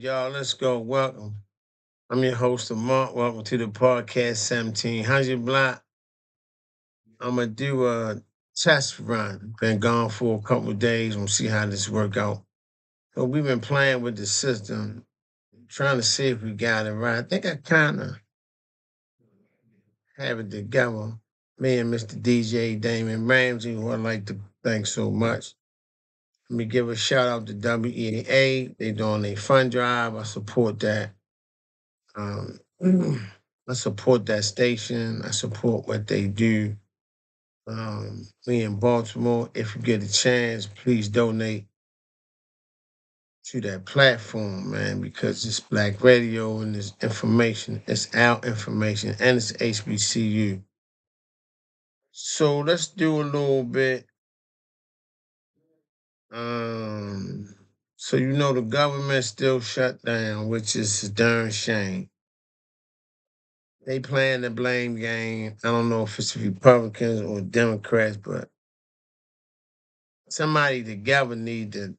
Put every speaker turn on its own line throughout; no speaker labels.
Y'all, let's go. Welcome. I'm your host, Mark. Welcome to the Podcast1700block. I'm going to do a test run. Been gone for a couple of days. We'll see how this work out. So we've been playing with the system, trying to see if we got it right. I think I kind of have it together. Me and Mr. DJ Damon Ramsey, who I like to thank so much. Let me give a shout out to WEA. They doing a fund drive. I support that. Um, I support that station. I support what they do. We in Baltimore. If you get a chance, please donate to that platform, man, because it's Black Radio and it's information. It's our information and it's HBCU. So let's do a little bit. So the government still shut down, which is a darn shame. They playing the blame game. I don't know if it's Republicans or Democrats, but somebody together need to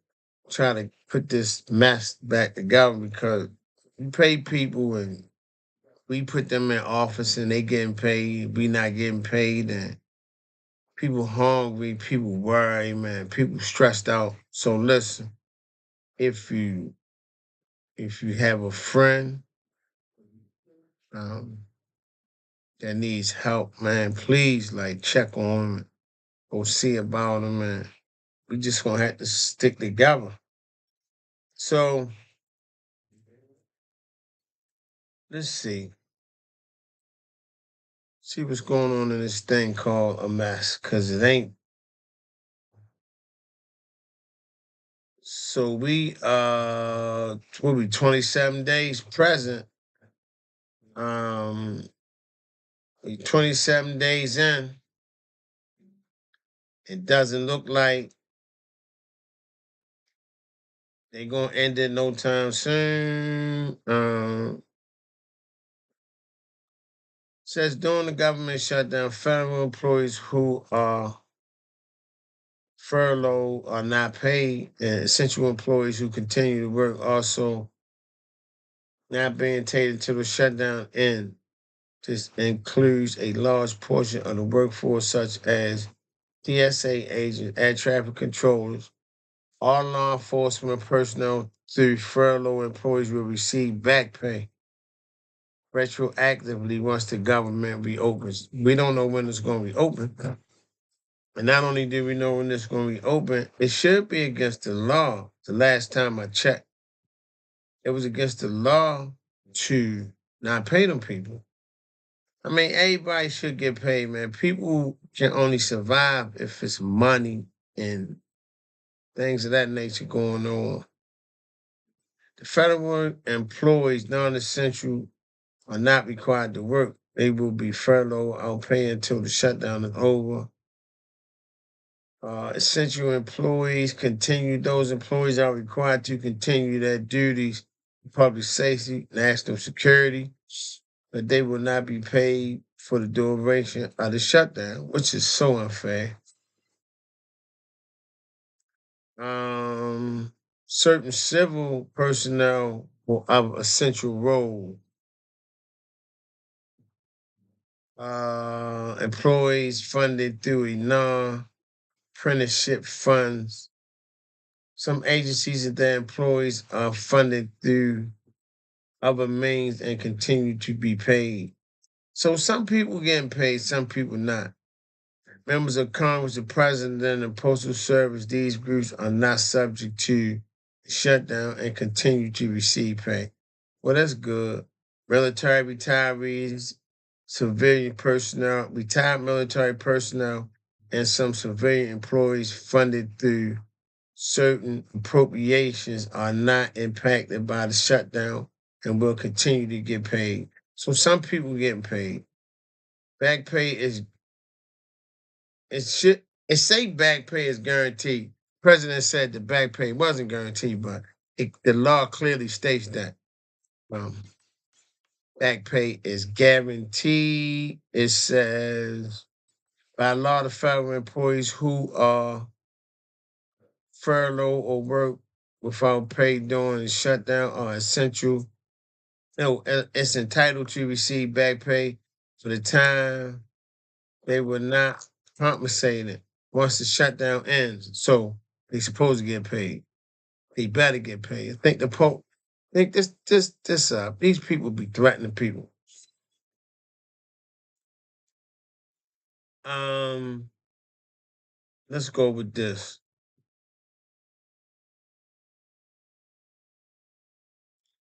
try to put this mess back together because we pay people and we put them in office and they getting paid, we not getting paid, and people hungry, people worried, man, people stressed out. So listen, if you have a friend um, that needs help, man, please check on them, go see about them, and we just gonna have to stick together. So let's see what's going on in this thing called a mess, cause it ain't. So we 27 days present. Um, we 27 days in. It doesn't look like they're gonna end it no time soon. Says during the government shutdown, federal employees who are furloughed are not paid, and essential employees who continue to work also not being paid until the shutdown ends. This includes a large portion of the workforce, such as TSA agents, air traffic controllers, all law enforcement personnel through furlough employees will receive back pay retroactively once the government reopens. We don't know when it's going to reopen. And not only do we know when it's going to reopen, it should be against the law. The last time I checked, it was against the law to not pay them people. I mean, everybody should get paid, man. People can only survive if it's money and things of that nature going on. The federal employees, non-essential, are not required to work. They will be furloughed out pay until the shutdown is over. Essential employees continue. Those employees are required to continue their duties, public safety, national security, but they will not be paid for the duration of the shutdown, which is so unfair. Um, Certain civil personnel will have a central role. Employees funded through a non-apprenticeship funds. Some agencies and their employees are funded through other means and continue to be paid. So some people getting paid, some people not. Members of Congress, the president, and the Postal Service, these groups are not subject to shutdown and continue to receive pay. Well, that's good. Military retirees, civilian personnel, retired military personnel, and some civilian employees funded through certain appropriations are not impacted by the shutdown and will continue to get paid. So some people getting paid. Back pay is it say back pay is guaranteed. President said the back pay wasn't guaranteed, but the law clearly states that um, back pay is guaranteed. It says by law, the federal employees who are furloughed or work without pay during the shutdown are essential. It's entitled to receive back pay for the time they were not compensated once the shutdown ends. So they supposed to get paid. They better get paid. I think the Pope think these people be threatening people. Um, let's go with this.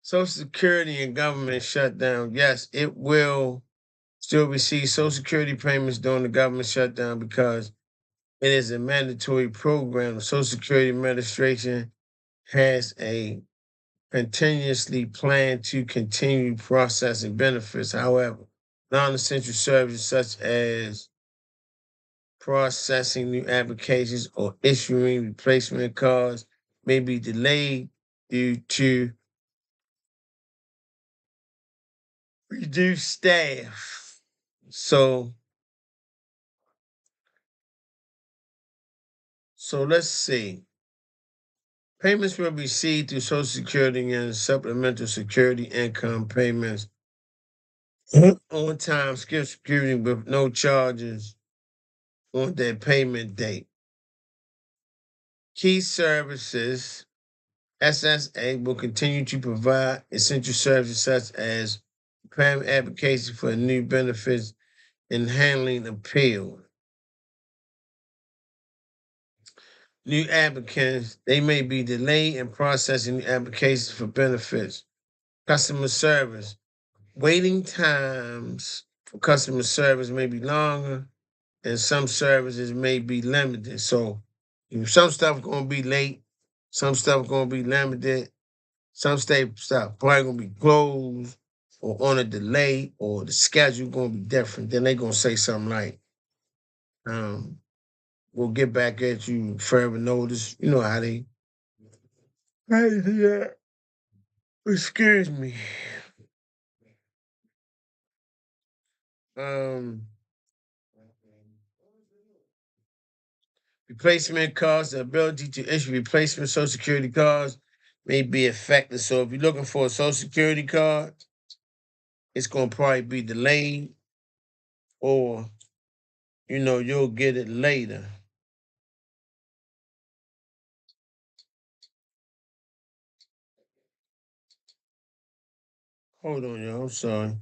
Social Security and government shutdown. Yes, it will still receive Social Security payments during the government shutdown because it is a mandatory program. The Social Security Administration has a continuously plan to continue processing benefits. However, non-essential services such as processing new applications or issuing replacement cards may be delayed due to reduced staff. So let's see. Payments will be received through Social Security and supplemental security income payments on time, Social Security with no charges on their payment date. Key services, SSA will continue to provide essential services such as preparing applications for new benefits and handling appeals. New applicants, they may be delayed in processing new applications for benefits. Customer service, waiting times for customer service may be longer and some services may be limited. So some stuff gonna be late, some stuff gonna be limited, some stuff probably gonna be closed or on a delay or the schedule gonna be different. Then they gonna say something like, um, we'll get back at you further notice. You know how they do that. Excuse me. Um, Replacement cards, the ability to issue replacement Social Security cards may be affected. So if you're looking for a Social Security card, it's gonna probably be delayed, or you'll get it later. Hold on, y'all. I'm sorry.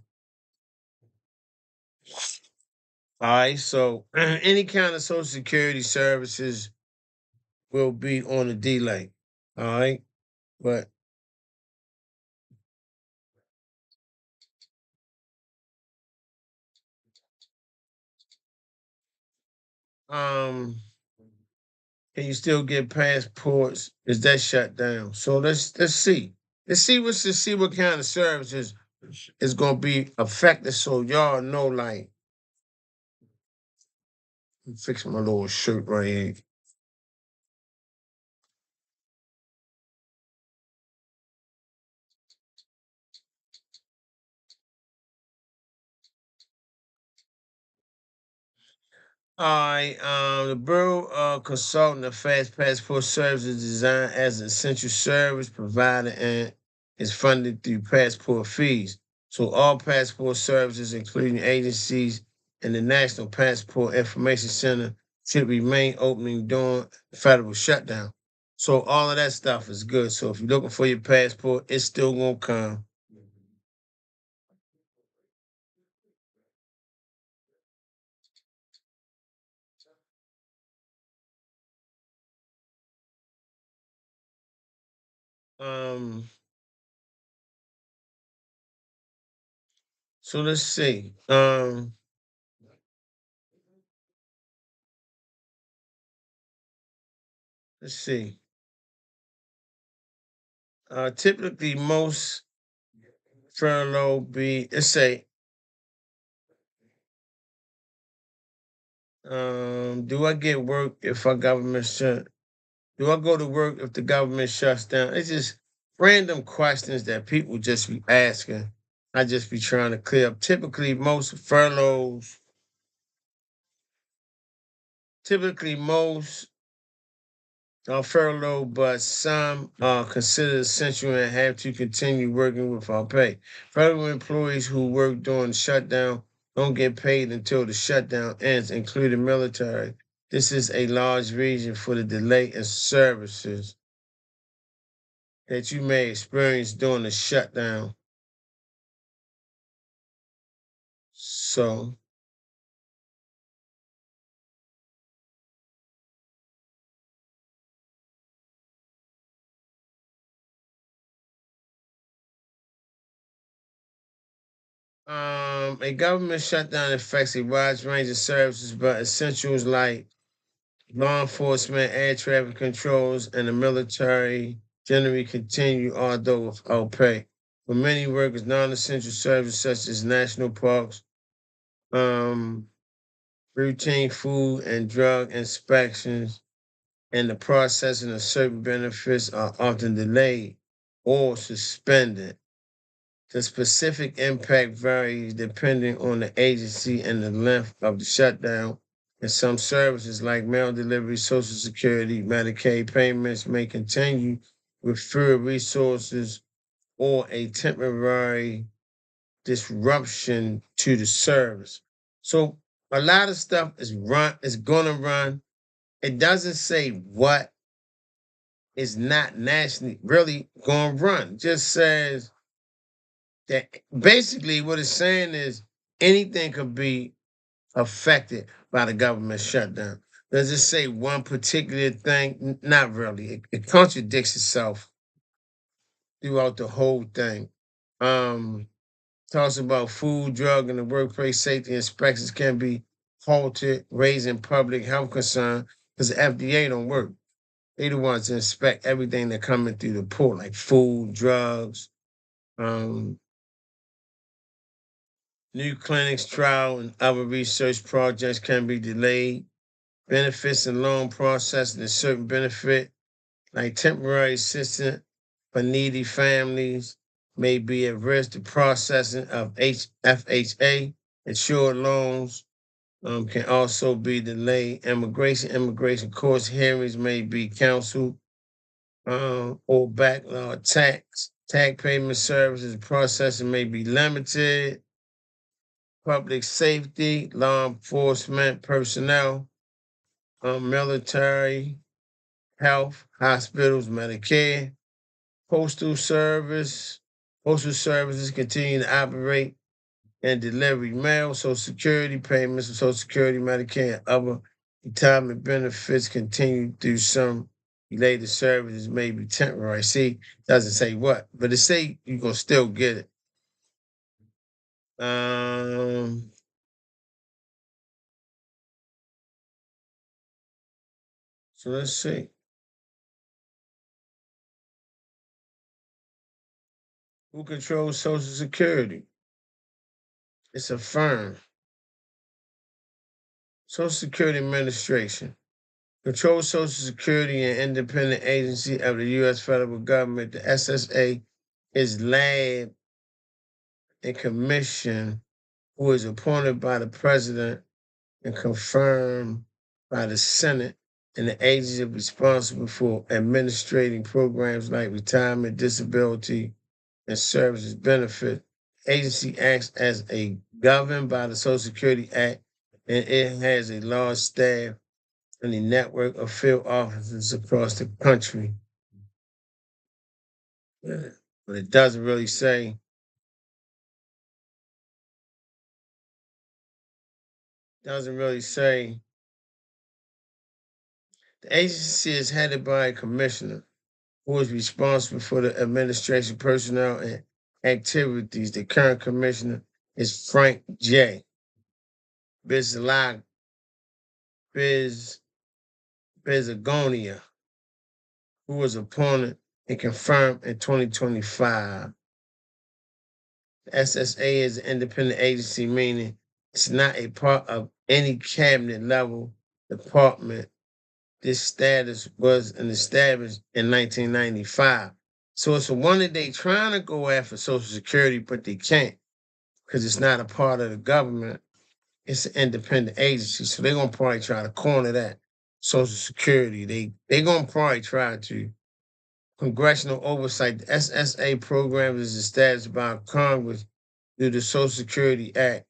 All right, so any kind of Social Security services will be on a delay. All right, but um, can you still get passports? Is that shut down? So let's see. Let's see what kind of services is gonna be affected. So y'all know, like, fix my little shirt right here. All right, the Bureau of Consulting of Fast Passport Service is designed as an essential service provider and is funded through passport fees. So all passport services, including agencies and the National Passport Information Center, should remain open during federal shutdown. So all of that stuff is good. So if you're looking for your passport, it's still gonna come. Um, so let's see. Let's see. Typically, most furlough be let's say, do I get work if our government shut? Do I go to work if the government shuts down? It's just random questions that people just be asking. I just be trying to clear up. Typically most on furlough, but some are considered essential and have to continue working without pay. Federal employees who work during the shutdown don't get paid until the shutdown ends, including military. This is a large reason for the delay in services that you may experience during the shutdown. So, a government shutdown affects a wide range of services, but essentials like law enforcement, air traffic controls, and the military generally continue, although without pay. For many workers, non-essential services such as national parks, um, routine food and drug inspections, and the processing of certain benefits are often delayed or suspended. The specific impact varies depending on the agency and the length of the shutdown. And some services like mail delivery, Social Security, Medicaid payments may continue with fewer resources or a temporary disruption to the service. So a lot of stuff is gonna run. It doesn't say what is not nationally really gonna run. It just says that basically what it's saying is anything could be affected by the government shutdown. Does it say one particular thing? Not really. It contradicts itself throughout the whole thing. Um, Talks about food, drug, and the workplace safety inspections can be halted, raising public health concern because the FDA don't work. They the ones to inspect everything that coming through the port, like food, drugs, um, new clinics, trial, and other research projects can be delayed. Benefits and loan processing and certain benefit, like temporary assistance for needy families, may be at risk. The processing of FHA insured loans can also be delayed. Immigration court hearings may be canceled or backlog. Tax payment services processing may be limited. Public safety, law enforcement personnel, military, health, hospitals, Medicare, postal service. Postal services continue to operate and deliver mail, Social Security payments, Social Security, Medicare, and other retirement benefits continue through some related services may be temporary. See, doesn't say what, but it say you're gonna still get it. Um, so let's see. Who controls Social Security? It's a firm. Social Security Administration controls Social Security and independent agency of the U.S. federal government. The SSA is led and commission who is appointed by the president and confirmed by the Senate, and the agency is responsible for administrating programs like retirement, disability, and services benefit. Agency acts as a governed by the Social Security Act, and it has a large staff and a network of field offices across the country. Yeah. But it doesn't really say. The agency is headed by a commissioner who is responsible for the administration, personnel, and activities. The current commissioner is Frank J. Bizlag, Biz, Bizagonia, who was appointed and confirmed in 2025. The SSA is an independent agency, meaning it's not a part of any cabinet level department. This status was established in 1995. So it's a one that they trying to go after Social Security, but they can't because it's not a part of the government. It's an independent agency. So they're going to probably try to corner that. Social Security. They gonna probably try to. Congressional oversight. The SSA program is established by Congress through the Social Security Act,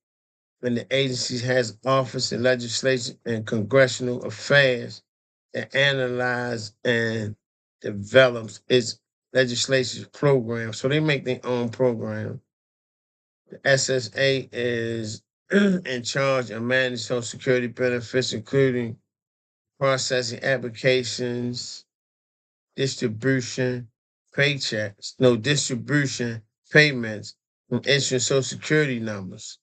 when the agency has office in legislation and congressional affairs that analyze and develops its legislation program. So they make their own program. The SSA is in charge of managing Social Security benefits, including processing applications, distribution, distribution, payments, and issuing Social Security numbers,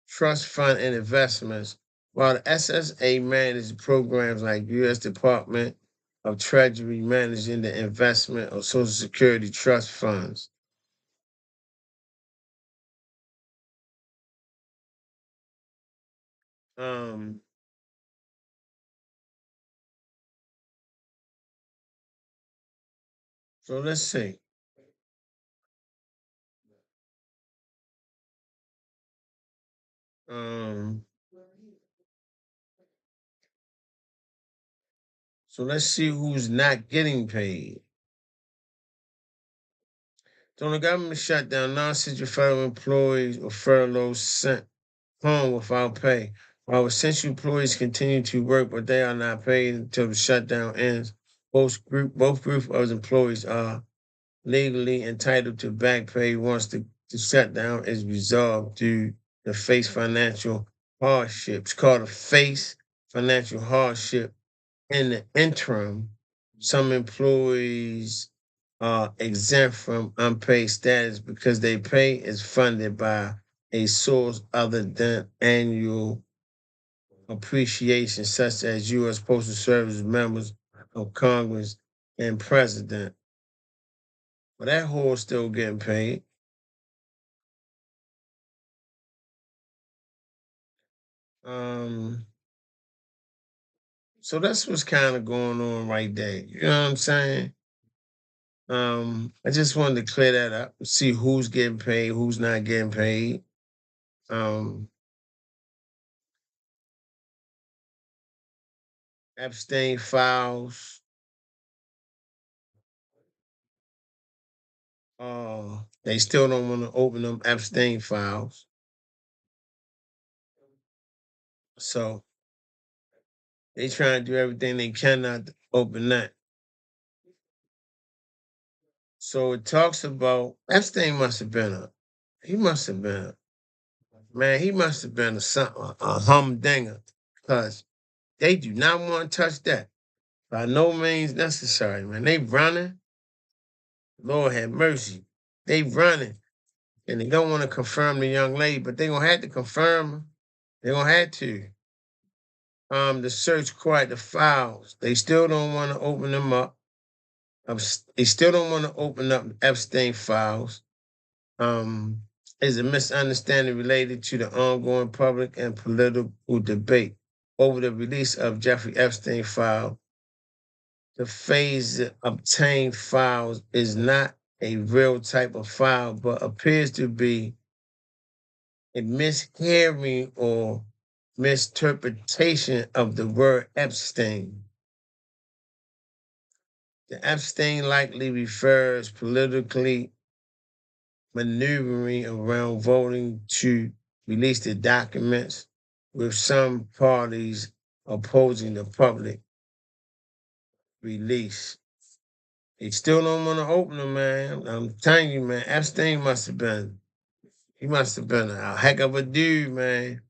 trust fund, and investments, while the SSA manages programs like U.S. Department of Treasury managing the investment of Social Security trust funds. Um, so let's see. Um, so let's see who's not getting paid. During the government shutdown, non-essential federal employees or furloughs sent home without pay, while essential employees continue to work, but they are not paid until the shutdown ends. Both groups of employees are legally entitled to back pay once the shutdown is resolved due to face financial hardships. Called a face financial hardship. In the interim, some employees are exempt from unpaid status because their pay is funded by a source other than annual appreciation, such as U.S. Postal Service members of Congress and President. But that whore's still getting paid. Um, so that's what's kind of going on right there. You know what I'm saying? I just wanted to clear that up, see who's getting paid, who's not getting paid. Um, Epstein files. They still don't want to open them Epstein files. So they trying to do everything they can not to open that. So it talks about Epstein must have been he must have been he must have been a humdinger, because they do not want to touch that by no means necessary, man. They running, Lord have mercy. They running, and they don't want to confirm the young lady, but they gonna have to confirm her. They gonna have to. The search quite the files. They still don't want to open them up. They still don't want to open up Epstein files. Um, is a misunderstanding related to the ongoing public and political debate over the release of Jeffrey Epstein file. The phase obtained files is not a real type of file, but appears to be a mishearing or misinterpretation of the word Epstein. The Epstein likely refers politically maneuvering around voting to release the documents, with some parties opposing the public release. They still don't want to open them, man. I'm telling you, man, Epstein he must have been a heck of a dude, man.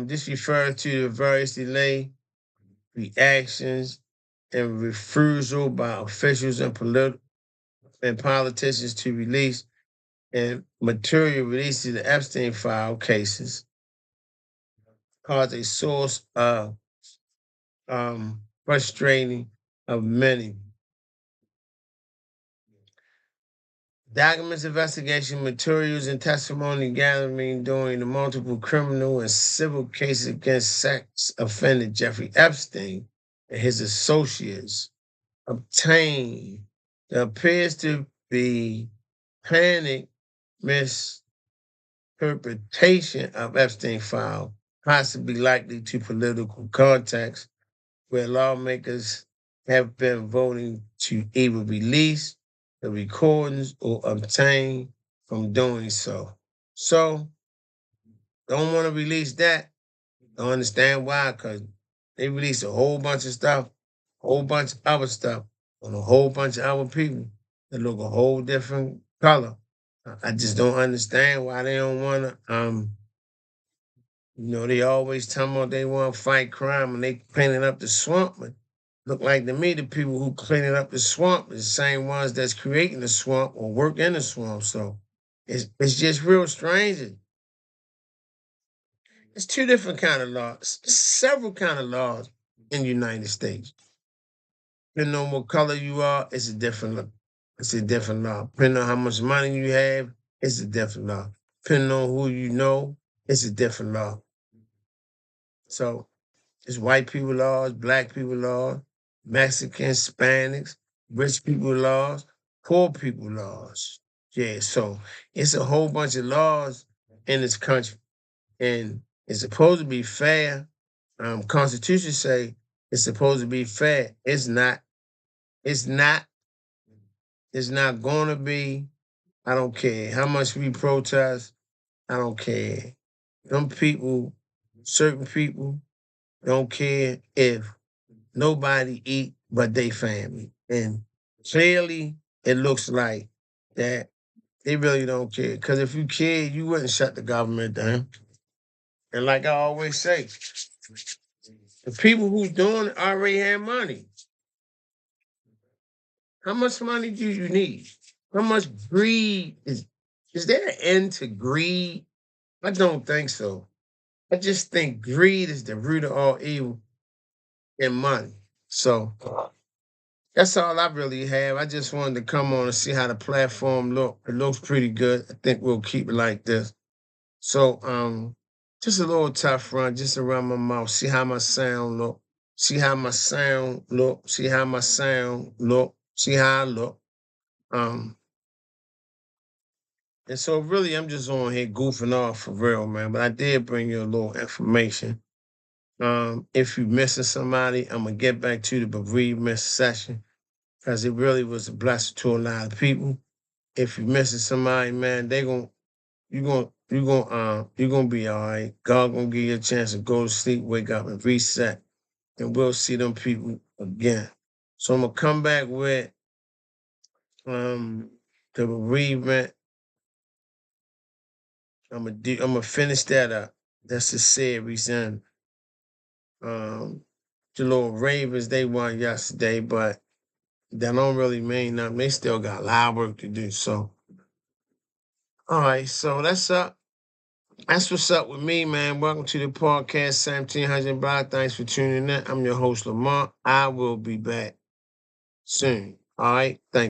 This refers to the various delay, reactions, and refusal by officials and politicians to release and material released to the Epstein file cases caused a source of frustrating of many. Documents, investigation materials, and testimony gathering during the multiple criminal and civil cases against sex offender Jeffrey Epstein and his associates obtained. There appears to be panic misinterpretation of Epstein file possibly likely to political contacts where lawmakers have been voting to either release the recordings or obtain from doing so. So, don't want to release that. Don't understand why, because they release a whole bunch of stuff, whole bunch of other stuff on a whole bunch of other people that look a whole different color. I just don't understand why they don't want to. They always tell me they want to fight crime and they cleaning up the swamp. But look like to me, the people who cleaning up the swamp is the same ones that's creating the swamp or work in the swamp. So it's just real strange. It's two different kind of laws, several kind of laws in the United States. Depending on what color you are, it's a different law. It's a different law. Depending on how much money you have, it's a different law. Depending on who you know, it's a different law. So it's white people laws, black people laws, Mexican, Hispanics, rich people laws, poor people laws. Yeah, so it's a whole bunch of laws in this country. And it's supposed to be fair. Constitution say it's supposed to be fair. It's not. It's not. It's not going to be. I don't care how much we protest. I don't care. Some people, certain people, don't care if nobody eat but they family. And clearly, it looks like that they really don't care. Because if you cared, you wouldn't shut the government down. And like I always say, the people who's doing it already have money. How much money do you need? How much greed is there an end to greed? I don't think so. I just think greed is the root of all evil and money. So that's all I really have. I just wanted to come on and see how the platform look. It looks pretty good. I think we'll keep it like this. So just a little tough run, just around my mouth. See how my sound look. See how my sound look. See how my sound look. See how I look. Um, and so really I'm just on here goofing off for real, man. But I did bring you a little information. If you're missing somebody, I'm gonna get back to the bereavement session because it really was a blessing to a lot of people. If you're missing somebody, man, you're gonna be all right. God gonna give you a chance to go to sleep, wake up, and reset, and we'll see them people again. So I'm gonna come back with the bereavement. I'm gonna finish that up. That's the series and the little Ravens they won yesterday, but that don't really mean nothing. They still got a lot of work to do. So all right, so that's what's up with me, man. Welcome to the podcast 1700block. Thanks for tuning in. I'm your host, Lamar. I will be back soon. All right. Thank you.